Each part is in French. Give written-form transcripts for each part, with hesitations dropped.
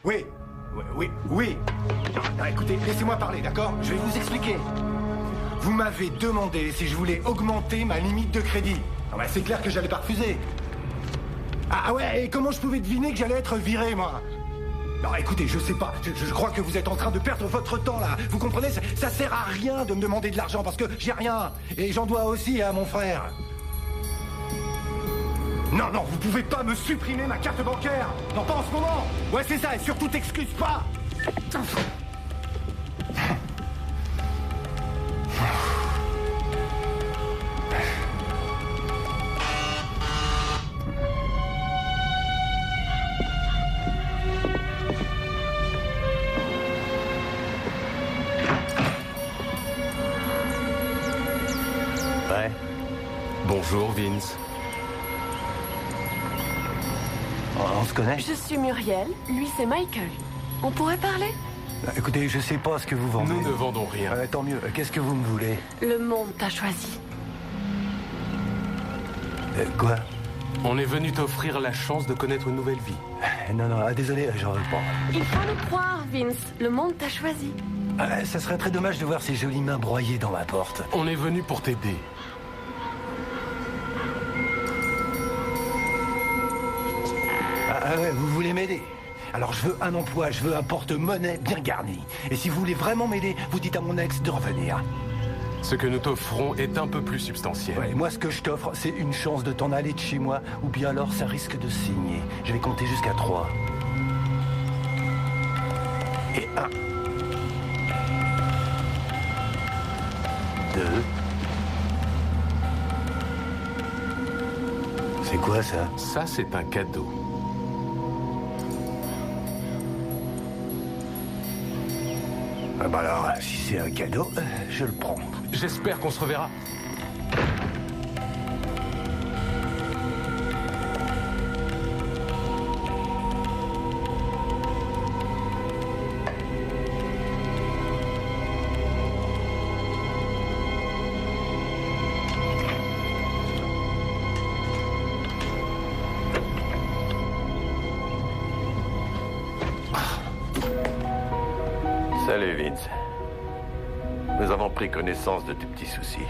Oui, oui. Non, écoutez, laissez-moi parler, d'accord? Je vais vous expliquer. Vous m'avez demandé si je voulais augmenter ma limite de crédit. Ah bah, c'est clair que j'allais pas refuser. Ah ouais, et comment je pouvais deviner que j'allais être viré, moi? Non, écoutez, je sais pas. Je crois que vous êtes en train de perdre votre temps, là. Vous comprenez? Ça sert à rien de me demander de l'argent parce que j'ai rien. Et j'en dois aussi à mon frère. Non, non, vous pouvez pas me supprimer ma carte bancaire. Non, pas en ce moment. Ouais, c'est ça, et surtout t'excuse pas. Ouais. Bonjour, Vince. On se connaît? Je suis Muriel, lui c'est Michael. On pourrait parler? Écoutez, je sais pas ce que vous vendez. Nous ne vendons rien. Tant mieux. Qu'est-ce que vous me voulez? Le monde t'a choisi. Quoi? On est venu t'offrir la chance de connaître une nouvelle vie. Non, désolé, j'en veux pas. Il faut nous croire, Vince. Le monde t'a choisi. Ça serait très dommage de voir ces jolies mains broyées dans ma porte. On est venu pour t'aider. Ah ouais, vous voulez m'aider? Alors je veux un emploi, je veux un porte-monnaie bien garni. Et si vous voulez vraiment m'aider, vous dites à mon ex de revenir. Ce que nous t'offrons est un peu plus substantiel. Ouais, moi ce que je t'offre, c'est une chance de t'en aller de chez moi, ou bien alors ça risque de signer. Je vais compter jusqu'à 3. Et 1. 2. C'est quoi ça? Ça, c'est un cadeau. Ah bah alors, si c'est un cadeau, je le prends. J'espère qu'on se reverra. Salut Vince. Nous avons pris connaissance de tes petits soucis.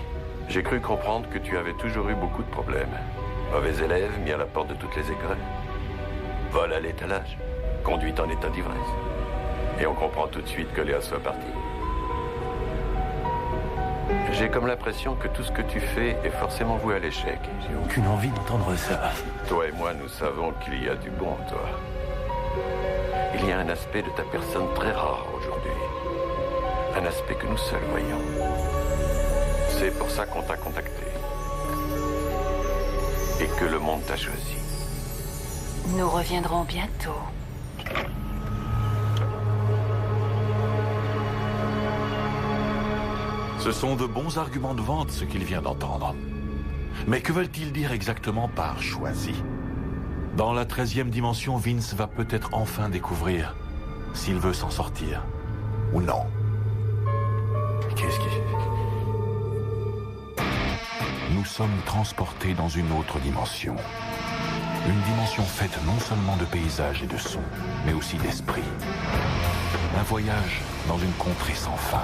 J'ai cru comprendre que tu avais toujours eu beaucoup de problèmes. Mauvais élève, mis à la porte de toutes les écoles. Vol à l'étalage. Conduite en état d'ivresse. Et on comprend tout de suite que Léa soit partie. J'ai comme l'impression que tout ce que tu fais est forcément voué à l'échec. J'ai aucune envie d'entendre ça. Toi et moi, nous savons qu'il y a du bon en toi. Il y a un aspect de ta personne très rare aujourd'hui. Un aspect que nous seuls voyons. C'est pour ça qu'on t'a contacté. Et que le monde t'a choisi. Nous reviendrons bientôt. Ce sont de bons arguments de vente, ce qu'il vient d'entendre. Mais que veulent-ils dire exactement par « choisi » ? Dans la 13e dimension, Vince va peut-être enfin découvrir s'il veut s'en sortir ou non. Qu'est-ce qui... Nous sommes transportés dans une autre dimension. Une dimension faite non seulement de paysages et de sons, mais aussi d'esprit. Un voyage dans une contrée sans fin,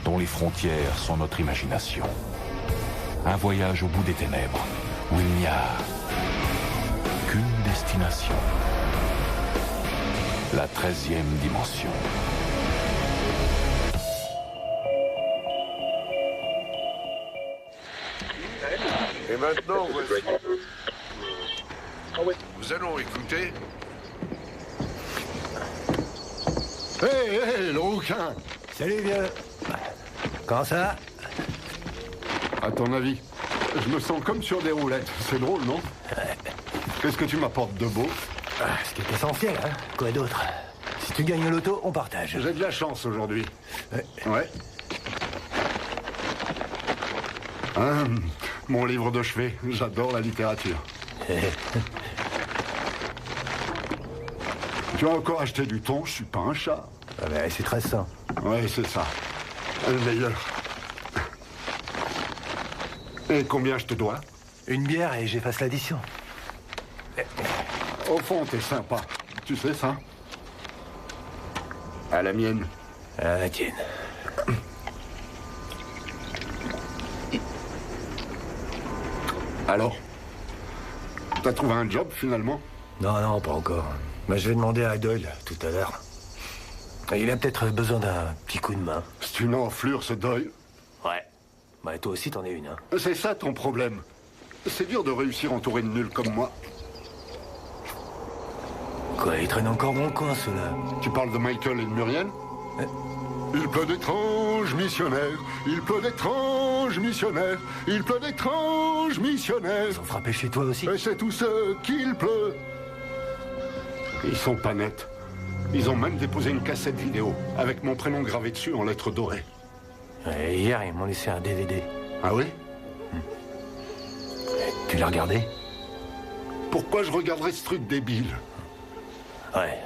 dont les frontières sont notre imagination. Un voyage au bout des ténèbres, où il n'y a qu'une destination. La 13e dimension. Et maintenant, voici. Nous allons écouter. Hé, le rouquin! Salut, vieux. Comment ça va? À ton avis, je me sens comme sur des roulettes. C'est drôle, non? Qu'est-ce que tu m'apportes de beau? Ce qui est essentiel, hein? Quoi d'autre? Si tu gagnes l'auto, on partage. J'ai de la chance aujourd'hui. Ouais. Mon livre de chevet. J'adore la littérature. Tu as encore acheté du thon? Je suis pas un chat. Ah ben, c'est très sain. Ouais, c'est ça. Le meilleur. Et combien je te dois? Une bière et j'efface l'addition. Au fond, t'es sympa. Tu sais ça? À la mienne. À la tienne. Alors? T'as trouvé un job, finalement? Non, pas encore. Mais je vais demander à Doyle tout à l'heure. Il a peut-être besoin d'un petit coup de main. C'est une enflure, ce Doyle. Ouais. Bah, toi aussi, t'en es une, hein. C'est ça, ton problème. C'est dur de réussir entouré de nuls comme moi. Quoi, ils traînent encore dans le coin, ceux-là. Tu parles de Michael et de Muriel? Il pleut d'étranges missionnaires, il pleut d'étranges missionnaires, il pleut d'étranges missionnaires. Ils ont frappé chez toi aussi? Et c'est tout ce qu'il pleut. Ils sont pas nets. Ils ont même déposé une cassette vidéo avec mon prénom gravé dessus en lettres dorées. Et hier, ils m'ont laissé un DVD. Ah oui? Tu l'as regardé? Pourquoi je regarderais ce truc débile? Ouais.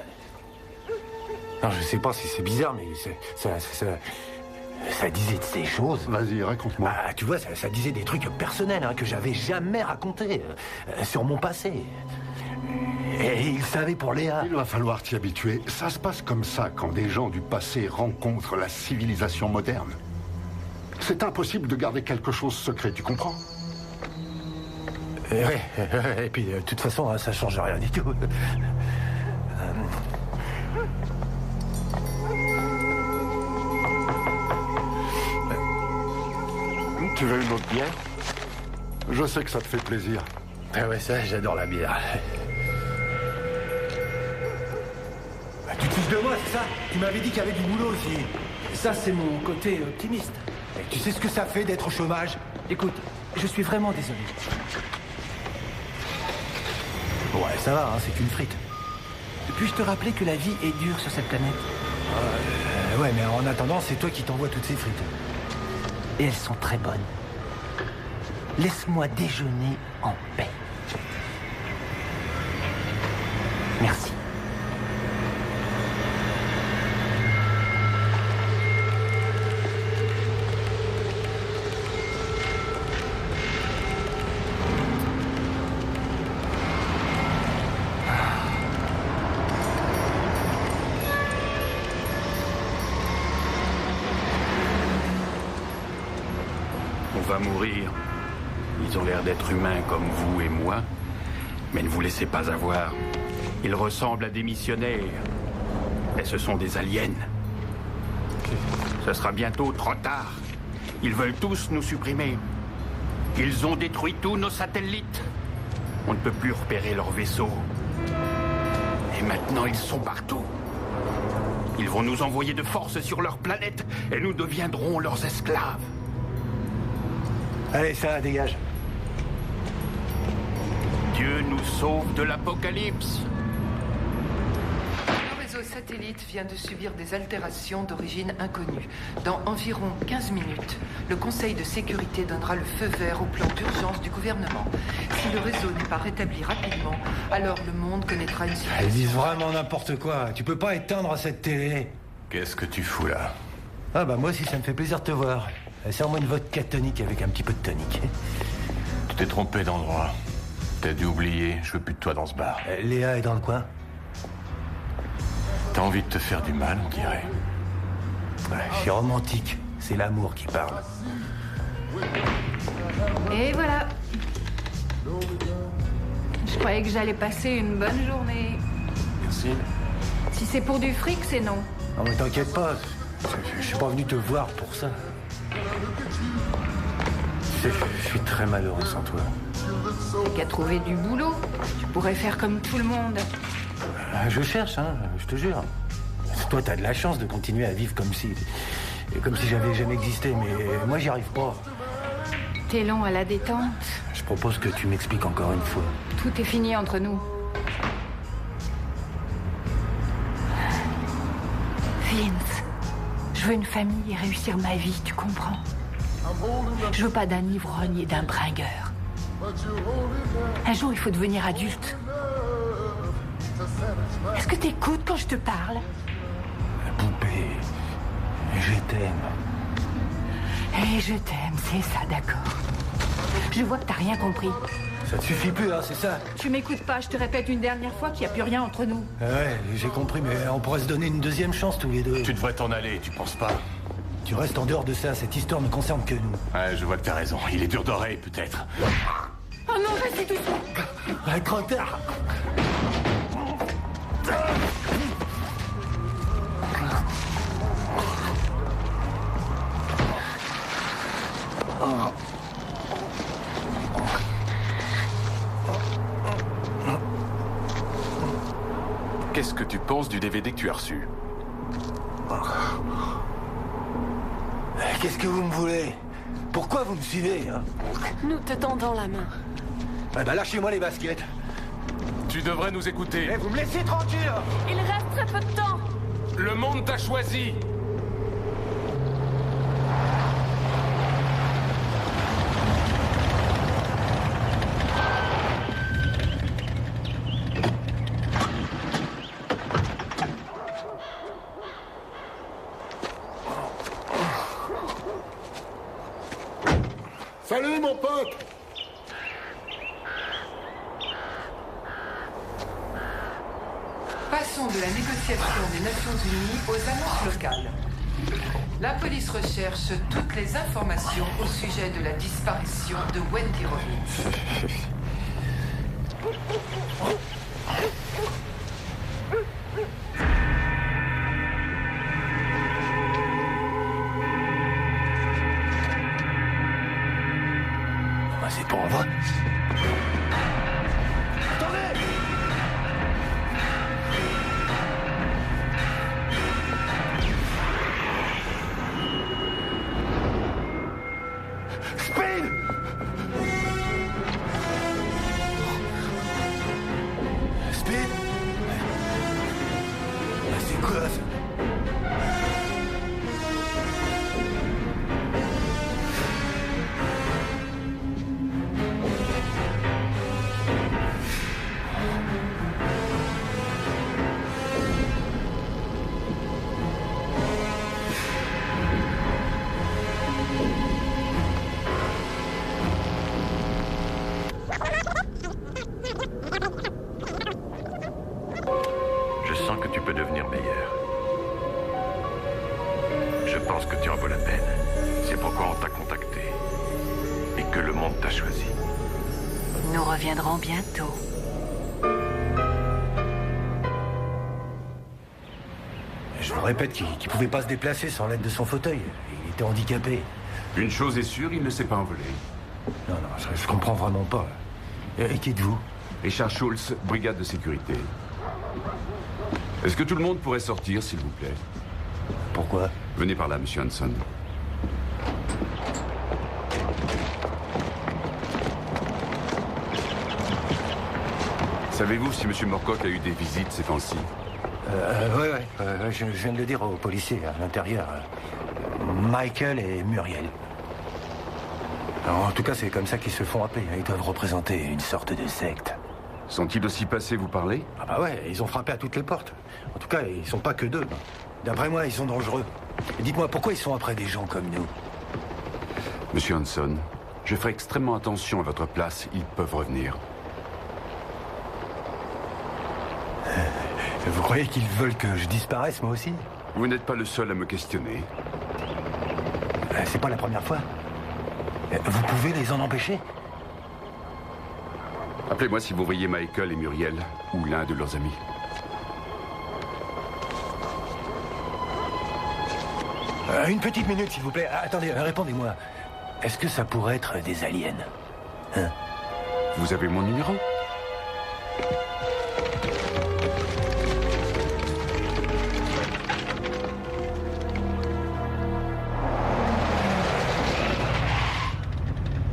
Non, je sais pas si c'est bizarre, mais ça disait de ces choses. Vas-y, raconte-moi. Ah, tu vois, ça disait des trucs personnels hein, que j'avais jamais racontés sur mon passé. Et il savait pour Léa. Il va falloir t'y habituer. Ça se passe comme ça quand des gens du passé rencontrent la civilisation moderne. C'est impossible de garder quelque chose secret, tu comprends? Ouais, et puis de toute façon, ça change rien du tout. Tu veux une autre bière? Je sais que ça te fait plaisir. Ah ouais, ça, j'adore la bière. Bah, tu te fiches de moi, c'est ça? Tu m'avais dit qu'il y avait du boulot aussi. Ça, c'est mon côté optimiste. Et tu sais ce que ça fait d'être au chômage? Écoute, je suis vraiment désolé. Ouais, ça va, hein, c'est qu'une frite. Puis-je te rappeler que la vie est dure sur cette planète? Ouais, mais en attendant, c'est toi qui t'envoies toutes ces frites. Et elles sont très bonnes. Laisse-moi déjeuner en paix. Merci. On va mourir. Ils ont l'air d'être humains comme vous et moi, mais ne vous laissez pas avoir. Ils ressemblent à des missionnaires, mais ce sont des aliens. Ce sera bientôt trop tard. Ils veulent tous nous supprimer. Ils ont détruit tous nos satellites. On ne peut plus repérer leurs vaisseaux. Et maintenant, ils sont partout. Ils vont nous envoyer de force sur leur planète et nous deviendrons leurs esclaves. Allez, ça, dégage. Dieu nous sauve de l'apocalypse. Le réseau satellite vient de subir des altérations d'origine inconnue. Dans environ 15 minutes, le Conseil de sécurité donnera le feu vert au plan d'urgence du gouvernement. Si le réseau n'est pas rétabli rapidement, alors le monde connaîtra une situation... Elles disent vraiment n'importe quoi. Tu peux pas éteindre cette télé. Qu'est-ce que tu fous là? Ah bah moi aussi, ça me fait plaisir de te voir. Sers-moi une vodka tonique avec un petit peu de tonique. Tu t'es trompé d'endroit. T'as dû oublier, je veux plus de toi dans ce bar. Léa est dans le coin? T'as envie de te faire du mal, on dirait. Je suis romantique. C'est l'amour qui parle. Et voilà. Je croyais que j'allais passer une bonne journée. Merci. Si c'est pour du fric, c'est non. Non mais t'inquiète pas. Je suis pas venu te voir pour ça. Tu sais, je suis très malheureux sans toi. T'as qu'à trouver du boulot. Tu pourrais faire comme tout le monde. Je cherche, hein, je te jure. Toi, t'as de la chance de continuer à vivre comme si j'avais jamais existé, mais moi, j'y arrive pas. T'es long à la détente. Je propose que tu m'expliques encore une fois. Tout est fini entre nous. Vince, je veux une famille et réussir ma vie, tu comprends? Je veux pas d'un ivrogne et d'un bringueur. Un jour, il faut devenir adulte. Est-ce que t'écoutes quand je te parle? Poupée, je t'aime. Et je t'aime, c'est ça, d'accord. Je vois que t'as rien compris. Ça te suffit plus, hein, c'est ça? Tu m'écoutes pas, je te répète une dernière fois qu'il n'y a plus rien entre nous. Ouais, j'ai compris, mais on pourrait se donner une deuxième chance tous les deux. Tu devrais t'en aller, tu penses pas? Tu restes en dehors de ça, cette histoire ne concerne que nous. Ouais, je vois que t'as raison. Il est dur d'oreille, peut-être. Oh non, restez doucement. Ouais, trop tard. Qu'est-ce que tu penses du DVD que tu as reçu? Qu'est-ce que vous me voulez? Pourquoi vous me suivez, hein? Nous te tendons la main. Eh ben lâchez-moi les baskets. Tu devrais nous écouter. Eh, vous me laissez tranquille! Il reste très peu de temps. Le monde t'a choisi. Salut, mon pote! Passons de la négociation des Nations Unies aux annonces locales. La police recherche toutes les informations au sujet de la disparition de Wendy Robbins. C'est pour vrai. Je sens que tu peux devenir meilleur. Je pense que tu en vaut la peine. C'est pourquoi on t'a contacté. Et que le monde t'a choisi. Nous reviendrons bientôt. Je vous répète qu'il pouvait pas se déplacer sans l'aide de son fauteuil. Il était handicapé. Une chose est sûre, il ne s'est pas envolé. Non, je comprends vraiment pas. Et qui êtes-vous? Richard Schultz, brigade de sécurité. Est-ce que tout le monde pourrait sortir, s'il vous plaît? Pourquoi? Venez par là, monsieur Hanson. Savez-vous si monsieur Moorcock a eu des visites ces temps-ci? Ouais, je viens de le dire aux policiers à l'intérieur. Michael et Muriel. Alors, en tout cas, c'est comme ça qu'ils se font appeler. Ils doivent représenter une sorte de secte. Sont-ils aussi passés vous parler? Ah bah ouais, ils ont frappé à toutes les portes. En tout cas, ils sont pas que deux. D'après moi, ils sont dangereux. Et dites-moi, pourquoi ils sont après des gens comme nous? Monsieur Hanson, je ferai extrêmement attention à votre place. Ils peuvent revenir. Vous croyez qu'ils veulent que je disparaisse, moi aussi? Vous n'êtes pas le seul à me questionner. C'est pas la première fois. Vous pouvez les en empêcher? Appelez-moi si vous voyez Michael et Muriel, ou l'un de leurs amis. Une petite minute, s'il vous plaît. Attendez, répondez-moi. Est-ce que ça pourrait être des aliens? Hein? Vous avez mon numéro?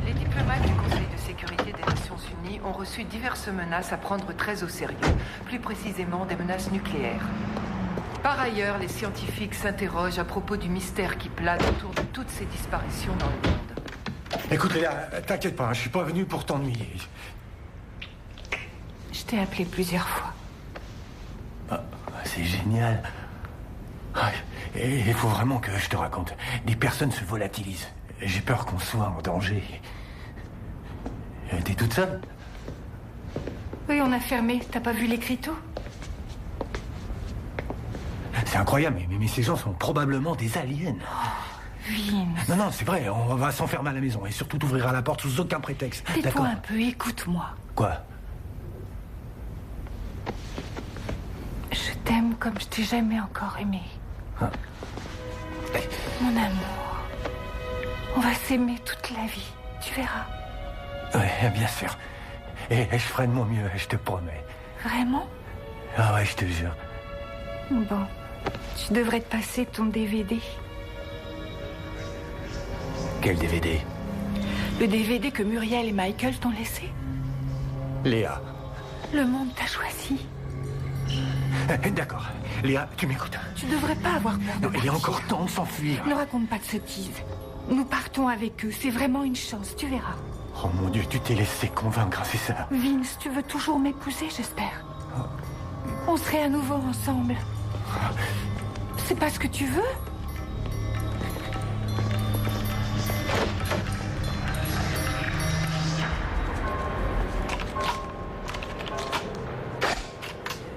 Les diplomates du Conseil de sécurité des Nations Unies ont reçu diverses menaces à prendre très au sérieux, plus précisément des menaces nucléaires. Par ailleurs, les scientifiques s'interrogent à propos du mystère qui plane autour de toutes ces disparitions dans le monde. Écoute, Léa, t'inquiète pas, je suis pas venu pour t'ennuyer. Je t'ai appelé plusieurs fois. Ah, c'est génial. Ah, et il faut vraiment que je te raconte. Des personnes se volatilisent. J'ai peur qu'on soit en danger. T'es toute seule? Oui, on a fermé. T'as pas vu l'écriteau? C'est incroyable, mais ces gens sont probablement des aliens. Vince. Non, c'est vrai, on va s'enfermer à la maison et surtout t'ouvriras la porte sous aucun prétexte. Tais-toi un peu, écoute-moi. Quoi? Je t'aime comme je t'ai jamais encore aimé. Hein? Mon amour. On va s'aimer toute la vie. Tu verras. Ouais, bien sûr. Et je ferai de mon mieux, je te promets. Vraiment? Ah ouais, je te jure. Bon. Tu devrais te passer ton DVD. Quel DVD? Le DVD que Muriel et Michael t'ont laissé. Léa. Le monde t'a choisi. D'accord. Léa, tu m'écoutes? Tu devrais pas avoir peur. Non, il est encore temps de s'enfuir. Ne raconte pas de sottises. Nous partons avec eux. C'est vraiment une chance, tu verras. Oh mon Dieu, tu t'es laissé convaincre, c'est ça? Vince, tu veux toujours m'épouser, j'espère. On serait à nouveau ensemble. C'est pas ce que tu veux?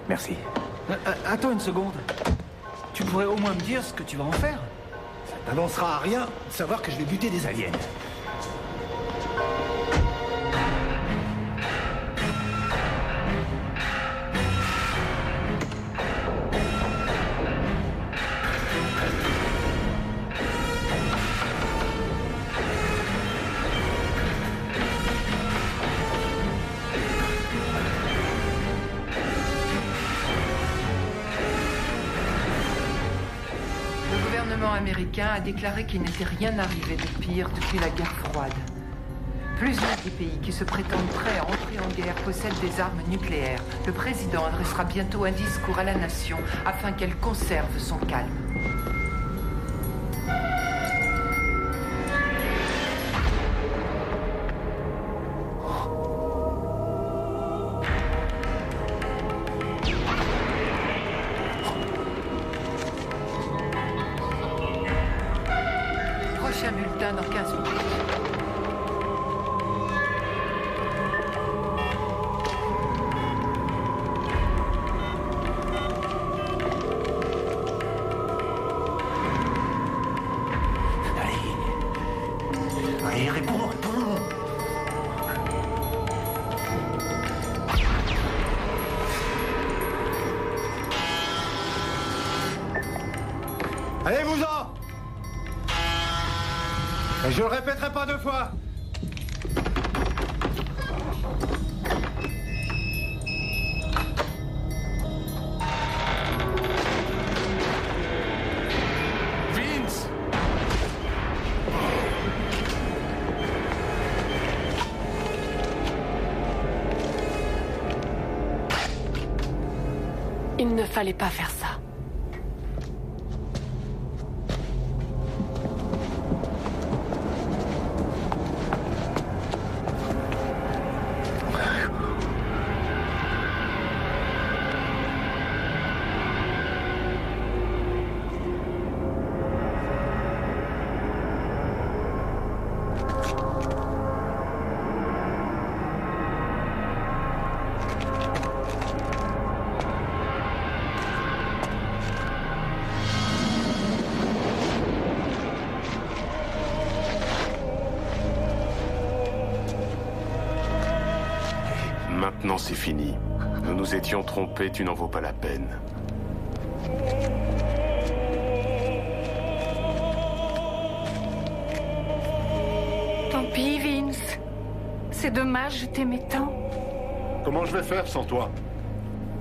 Merci. Attends une seconde. Tu pourrais au moins me dire ce que tu vas en faire? Ça t'avancera à rien de savoir que je vais buter des aliens. Américain a déclaré qu'il n'était rien arrivé de pire depuis la guerre froide. Plusieurs des pays qui se prétendent prêts à entrer en guerre possèdent des armes nucléaires. Le président adressera bientôt un discours à la nation afin qu'elle conserve son calme. Prochain bulletin dans 15 minutes. Allez, réponds. Allez-vous-en! Et je le répéterai pas deux fois. Vince! Il ne fallait pas faire ça. Maintenant, c'est fini. Nous nous étions trompés, tu n'en vaux pas la peine. Tant pis, Vince. C'est dommage, je t'aimais tant. Comment je vais faire sans toi?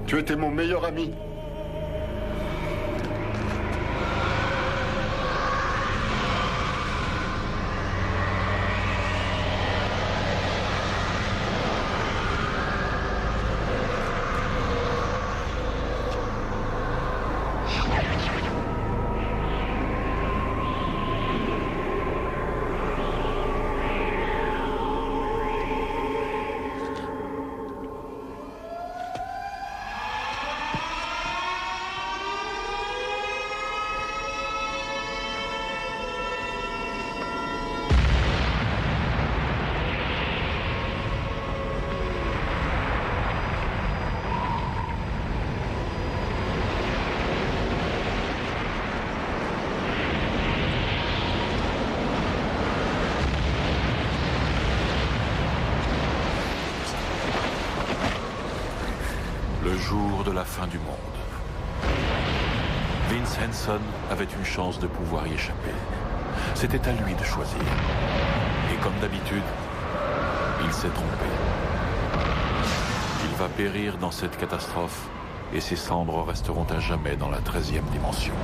Tu étais mon meilleur ami. la fin du monde. Vince Hanson avait une chance de pouvoir y échapper. C'était à lui de choisir. Et comme d'habitude, il s'est trompé. Il va périr dans cette catastrophe et ses cendres resteront à jamais dans la 13e dimension.